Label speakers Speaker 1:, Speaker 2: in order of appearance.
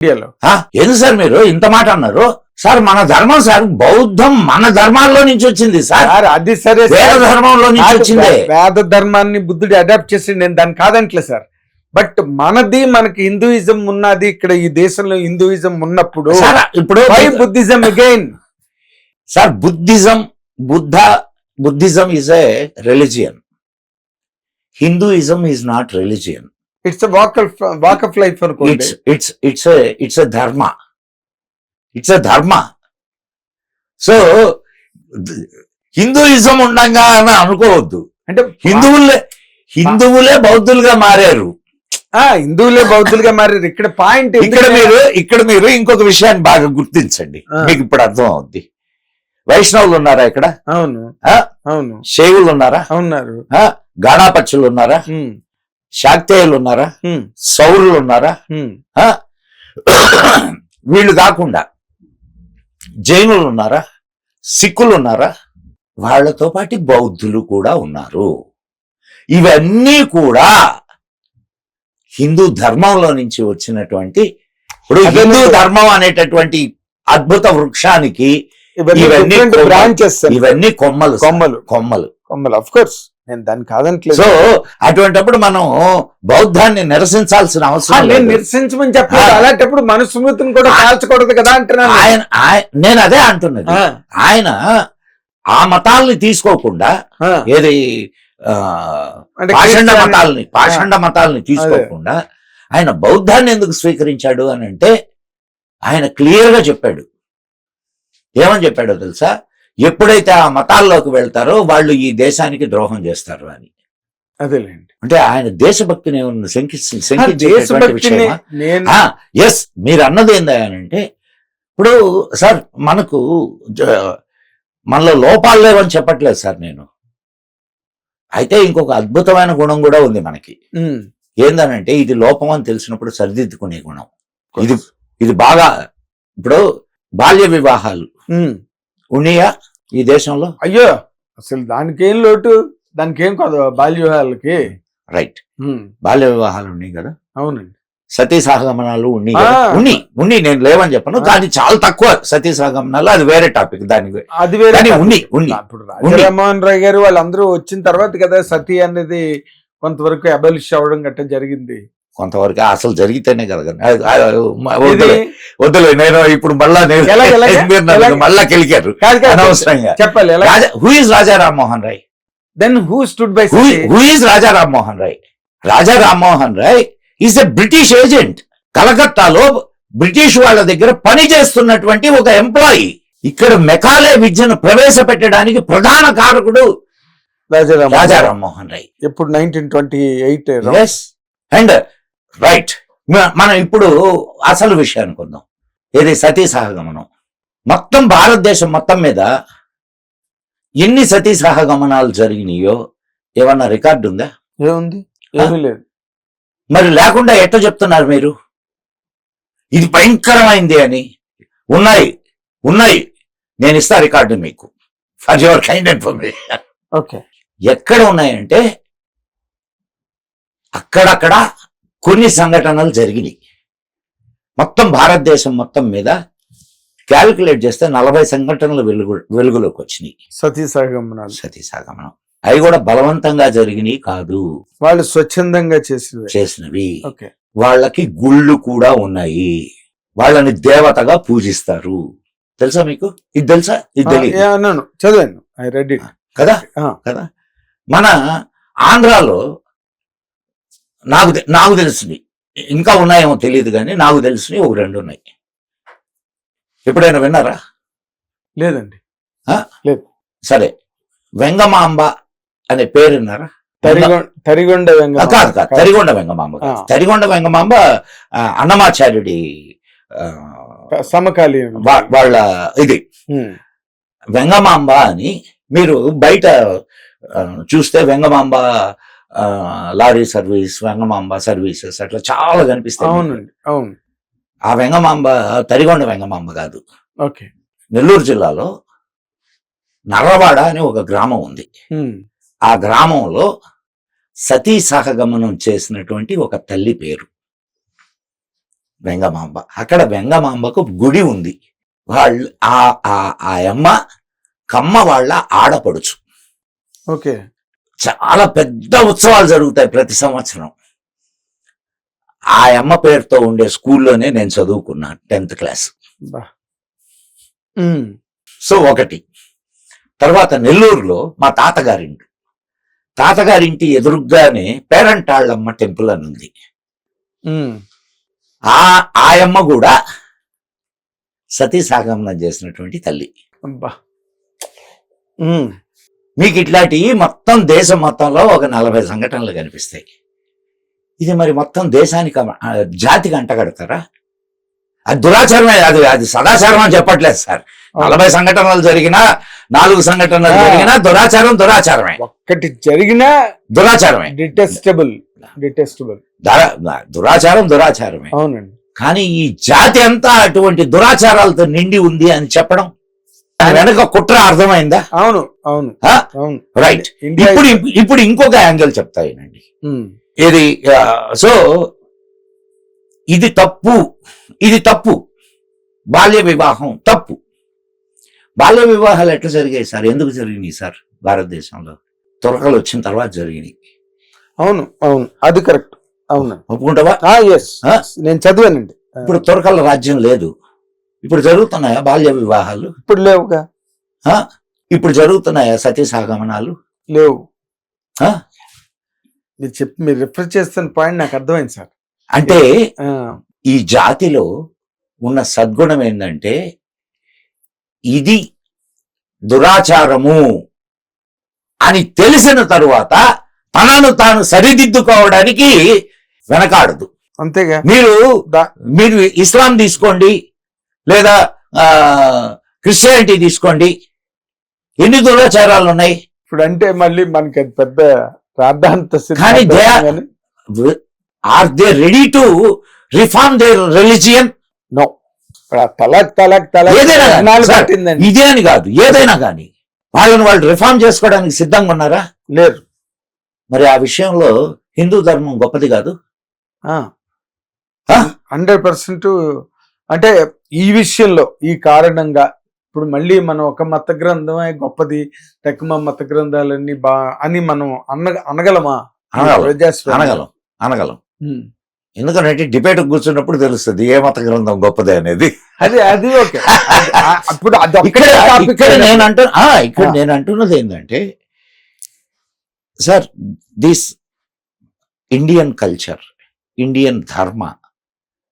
Speaker 1: ఇండియాలో.
Speaker 2: ఎందుకు సార్ మీరు ఇంత మాట అన్నారు సార్? మన ధర్మం సార్, బౌద్ధం మన ధర్మాల్లో నుంచి వచ్చింది సార్.
Speaker 1: అది సరే,
Speaker 2: వేద ధర్మంలో నుంచి వచ్చింది.
Speaker 1: వేద ధర్మాన్ని బుద్ధుడు అడాప్ట్ చేసి నేను దాన్ని కాదంటలే సార్. బట్ మనకి హిందూయిజం ఉన్నది, ఇక్కడ ఈ దేశంలో హిందూయిజం ఉన్నప్పుడు
Speaker 2: ఇప్పుడు
Speaker 1: Buddhism again
Speaker 2: sir. Buddhism is a religion, Hinduism is not religion.
Speaker 1: It's walk of life అనుకోండి.
Speaker 2: ఇట్స్ ధర్మ. ఇట్స్ ఎ ధర్మ. సో హిందూయిజం ఉండంగా అని అనుకోవద్దు.
Speaker 1: అంటే
Speaker 2: హిందువులే బౌద్ధులుగా మారారు.
Speaker 1: హిందువులే బౌద్ధులుగా మారారు. ఇక్కడ పాయింట్
Speaker 2: ఇక్కడ మీరు ఇంకొక విషయాన్ని బాగా గుర్తించండి, మీకు ఇప్పుడు అర్థం అవుద్ది. వైష్ణవులు ఉన్నారా ఇక్కడ?
Speaker 1: అవును అవును.
Speaker 2: శైవులు ఉన్నారా?
Speaker 1: ఉన్నారు.
Speaker 2: గాణాపత్యులు ఉన్నారా? శాక్తేయులు ఉన్నారా? సౌరులు ఉన్నారా? వీళ్ళు కాకుండా జైనులు ఉన్నారా? సిక్కులు ఉన్నారా? వాళ్లతో పాటు బౌద్ధులు కూడా ఉన్నారు. ఇవన్నీ కూడా హిందూ ధర్మంలో నుంచి వచ్చినటువంటి, ఇప్పుడు హిందూ ధర్మం అనేటటువంటి అద్భుత వృక్షానికి ఇవన్నీ
Speaker 1: బ్రాంచెస్,
Speaker 2: ఇవన్నీ కొమ్మలు
Speaker 1: కొమ్మలు
Speaker 2: కొమ్మలు
Speaker 1: కొమ్మలు. ఆఫ్ కోర్స్ నేను దాన్ని కాదంటలేదు.
Speaker 2: సో అటువంటిప్పుడు మనం బౌద్ధాన్ని నిరసించాల్సిన అవసరం లేదు.
Speaker 1: నిరసించమని చెప్పాలి. అలాంటప్పుడు మన స్మృతిని కూడా కాల్చకూడదు కదా అంటున్నాను.
Speaker 2: నేను అదే అంటున్నది. ఆయన ఆ మతాల్ని తీసుకోకుండా, ఏది పాషండ మతాల్ని తీసుకోకుండా ఆయన బౌద్ధాన్ని ఎందుకు స్వీకరించాడు అని అంటే, ఆయన క్లియర్ గా చెప్పాడు. ఏమని చెప్పాడో తెలుసా? ఎప్పుడైతే ఆ మతాల్లోకి వెళ్తారో వాళ్ళు ఈ దేశానికి ద్రోహం చేస్తారు అని.
Speaker 1: అదేలేండి.
Speaker 2: అంటే ఆయన దేశభక్తిని ఎస్, మీరు అన్నది ఏందంటే, ఇప్పుడు సార్ మనలో లోపాలు లేవని చెప్పట్లేదు సార్ నేను. అయితే ఇంకొక అద్భుతమైన గుణం కూడా ఉంది మనకి. ఏందనంటే, ఇది లోపం అని తెలిసినప్పుడు సరిదిద్దుకునే గుణం. ఇది బాగా, ఇప్పుడు బాల్య వివాహాలు ఉన్నాయా ఈ దేశంలో?
Speaker 1: అయ్యో, అసలు దానికేం లోటు, దానికేం కాదు బాల్య వివాహాలకి.
Speaker 2: రైట్, బాల్య వివాహాలు ఉన్నాయి కదా.
Speaker 1: అవునండి.
Speaker 2: సతీ సహగమనాలు ఉన్ని నేను లేవని చెప్పను, కానీ చాలా తక్కువ సతీ సహగమనాలు. అది వేరే టాపిక్. దానికి
Speaker 1: అది వేరే.
Speaker 2: ఇప్పుడు
Speaker 1: రాజారామోహన్ రాయ్ గారు వాళ్ళందరూ వచ్చిన తర్వాత కదా సతీ అనేది కొంతవరకు అబాలిష్ అవ్వడం గట్ట జరిగింది.
Speaker 2: కొంతవరకు అసలు జరిగితేనే కదా. వద్దులే, నేను ఇప్పుడు మళ్ళా కెలికారు అనవసరంగా.
Speaker 1: చెప్పాలి.
Speaker 2: Who is Raja Rammohan Roy?
Speaker 1: Then who stood by
Speaker 2: who is Raja Rammohan Roy? Raja Rammohan Roy is a British agent. కలకత్తాలో బ్రిటిష్ వాళ్ళ దగ్గర పని చేస్తున్నటువంటి ఒక ఎంప్లాయీ. ఇక్కడ మెకాలే విద్యను ప్రవేశపెట్టడానికి ప్రధాన కారకుడు రాజా రామ్మోహన్ రాయ్.
Speaker 1: ఎప్పుడు 1928.
Speaker 2: అండ్ రైట్, మనం ఇప్పుడు అసలు విషయానికి వద్దాం. ఏది సతీ సహగమనం. మొత్తం భారతదేశం మొత్తం మీద ఎన్ని సతీ సహగమనాలు జరిగినాయో ఏమన్నా రికార్డు ఉందా?
Speaker 1: ఏముంది? ఏమీ లేదు.
Speaker 2: మరి లేకుండా ఎట్లా చెప్తున్నారు మీరు? ఇది భయంకరమైంది అని. ఉన్నాయి. నేను ఇస్తా రికార్డు మీకు, for your kind information.
Speaker 1: Okay.
Speaker 2: ఎక్కడ ఉన్నాయంటే అక్కడక్కడ కొన్ని సంఘటనలు జరిగినాయి. మొత్తం భారతదేశం మొత్తం మీద క్యాల్కులేట్ చేస్తే 40 సంఘటనలు వెలుగులోకి వచ్చినాయి.
Speaker 1: సతీ సహగమనం.
Speaker 2: అవి కూడా బలవంతంగా జరిగినాయి కాదు,
Speaker 1: వాళ్ళు స్వచ్ఛందంగా
Speaker 2: చేసినవి. వాళ్ళకి గుళ్ళు కూడా ఉన్నాయి. వాళ్ళని దేవతగా పూజిస్తారు. తెలుసా మీకు? ఇది తెలుసా? ఇది తెలియదు.
Speaker 1: చదివాను, ఐ రెడ్ ఇట్.
Speaker 2: కదా. మన ఆంధ్రాలో నాకు తెలిసినవి ఇంకా ఉన్నాయేమో తెలియదు, కానీ నాకు తెలిసినవి ఒక 2 ఉన్నాయి. ఎప్పుడైనా విన్నారా?
Speaker 1: లేదండి.
Speaker 2: లేదు. సరే, వెంగమాంబ అనే పేరు విన్నారా?
Speaker 1: తరిగొండ
Speaker 2: వెంగమాంబ. తరిగొండ వెంగమాంబ అన్నమాచార్యుడి
Speaker 1: సమకాలీన
Speaker 2: వాళ్ళ ఇది. వెంగమాంబ అని మీరు బయట చూస్తే Vengamamba lorry service, Vengamamba services అట్లా చాలా కనిపిస్తాయి.
Speaker 1: అవును.
Speaker 2: ఆ వెంగమాంబ తరిగొండ వెంగమాంబ కాదు.
Speaker 1: ఓకే.
Speaker 2: నెల్లూరు జిల్లాలో నర్రవాడ అని ఒక గ్రామం ఉంది. ఆ గ్రామంలో సతీ సహగమనం చేసినటువంటి ఒక తల్లి పేరు వెంగమాంబ. అక్కడ వెంగమాంబకు గుడి ఉంది. వాళ్ళు ఆ అమ్మ కమ్మ వాళ్ళ ఆడపడుచు.
Speaker 1: ఓకే.
Speaker 2: చాలా పెద్ద ఉత్సవాలు జరుగుతాయి ప్రతి సంవత్సరం. ఆ అమ్మ పేరుతో ఉండే స్కూల్లోనే నేను చదువుకున్నాను 10th క్లాస్.
Speaker 1: బా. ఉమ్.
Speaker 2: సో ఒకటి. తర్వాత నెల్లూరులో మా తాతగారింటి ఎదురుగ్గానే పేరంటాళ్ళమ్మ టెంపుల్ అని ఉంది.
Speaker 1: ఉమ్.
Speaker 2: ఆ అమ్మ కూడా సతీ సాగమనం చేసినటువంటి తల్లి.
Speaker 1: అబ్బా. ఉమ్.
Speaker 2: మీకు ఇట్లాంటివి మొత్తం దేశం మొత్తంలో ఒక 40 సంఘటనలు కనిపిస్తాయి. ఇది మరి మొత్తం దేశానికి జాతికి అంటగడతారా? అది దురాచారమే. అది సదాచారం అని చెప్పట్లేదు సార్. 40 సంఘటనలు జరిగినా 4 సంఘటనలు జరిగినా దురాచారమే.
Speaker 1: ఒక్కటి జరిగినా
Speaker 2: దురాచారమే.
Speaker 1: డిటెస్టబుల్.
Speaker 2: దురాచారమే.
Speaker 1: అవునండి.
Speaker 2: కానీ ఈ జాతి అంతా అటువంటి దురాచారాలతో నిండి ఉంది అని చెప్పడం, వెనక కుట్ర అర్థమైందా?
Speaker 1: అవును.
Speaker 2: రైట్. ఇప్పుడు ఇంకొక యాంగిల్ చెప్తానండి. ఇది సో ఇది తప్పు. బాల్య వివాహం తప్పు. బాల్య వివాహాలు ఎట్లా జరిగాయి సార్? ఎందుకు జరిగినాయి సార్? భారతదేశంలో తురకలు వచ్చిన తర్వాత జరిగినాయి.
Speaker 1: అవును. అది కరెక్ట్. అవును.
Speaker 2: ఒప్పుకుంటావా?
Speaker 1: నేను చదివానండి.
Speaker 2: ఇప్పుడు తురకల రాజ్యం లేదు. ఇప్పుడు జరుగుతున్నాయా బాల్య వివాహాలు?
Speaker 1: ఇప్పుడు లేవుగా.
Speaker 2: ఇప్పుడు జరుగుతున్నాయా సతీ సాగమనాలు?
Speaker 1: లేవు. మీరు రిఫర్ చేస్తున్న పాయింట్ నాకు అర్థమైంది సార్.
Speaker 2: అంటే ఈ జాతిలో ఉన్న సద్గుణం ఏంటంటే ఇది దురాచారము అని తెలిసిన తరువాత తనను తాను సరిదిద్దుకోవడానికి వెనకాడదు.
Speaker 1: అంతేగా.
Speaker 2: మీరు ఇస్లాం తీసుకోండి, లేదా క్రిస్టియానిటీ తీసుకోండి, ఎన్ని దురాచారాలు ఉన్నాయి.
Speaker 1: ఇప్పుడు అంటే మళ్ళీ మనకి పెద్ద ప్రార్థాంత.
Speaker 2: కానీ are they ready to reform their religion?
Speaker 1: No. తలాక్
Speaker 2: ఇదే అని కాదు, ఏదైనా కానీ వాళ్ళు రిఫార్మ్ చేసుకోవడానికి సిద్ధంగా ఉన్నారా?
Speaker 1: లేరు.
Speaker 2: మరి ఆ విషయంలో హిందూ ధర్మం గొప్పది కాదు?
Speaker 1: 100%. అంటే ఈ విషయంలో ఈ కారణంగా ఇప్పుడు మళ్ళీ మనం ఒక మత గ్రంథమే గొప్పది, టెక్మ మత గ్రంథాలన్నీ అని మనం అనగలమా?
Speaker 2: అనగలం. ఎందుకంటే డిబేట్ కూర్చున్నప్పుడు తెలుస్తుంది ఏ మత గ్రంథం గొప్పది అనేది.
Speaker 1: అది ఓకే. ఇప్పుడు
Speaker 2: ఇక్కడ నేను అంటున్నది ఏంటంటే sir, this Indian culture, Indian ధర్మ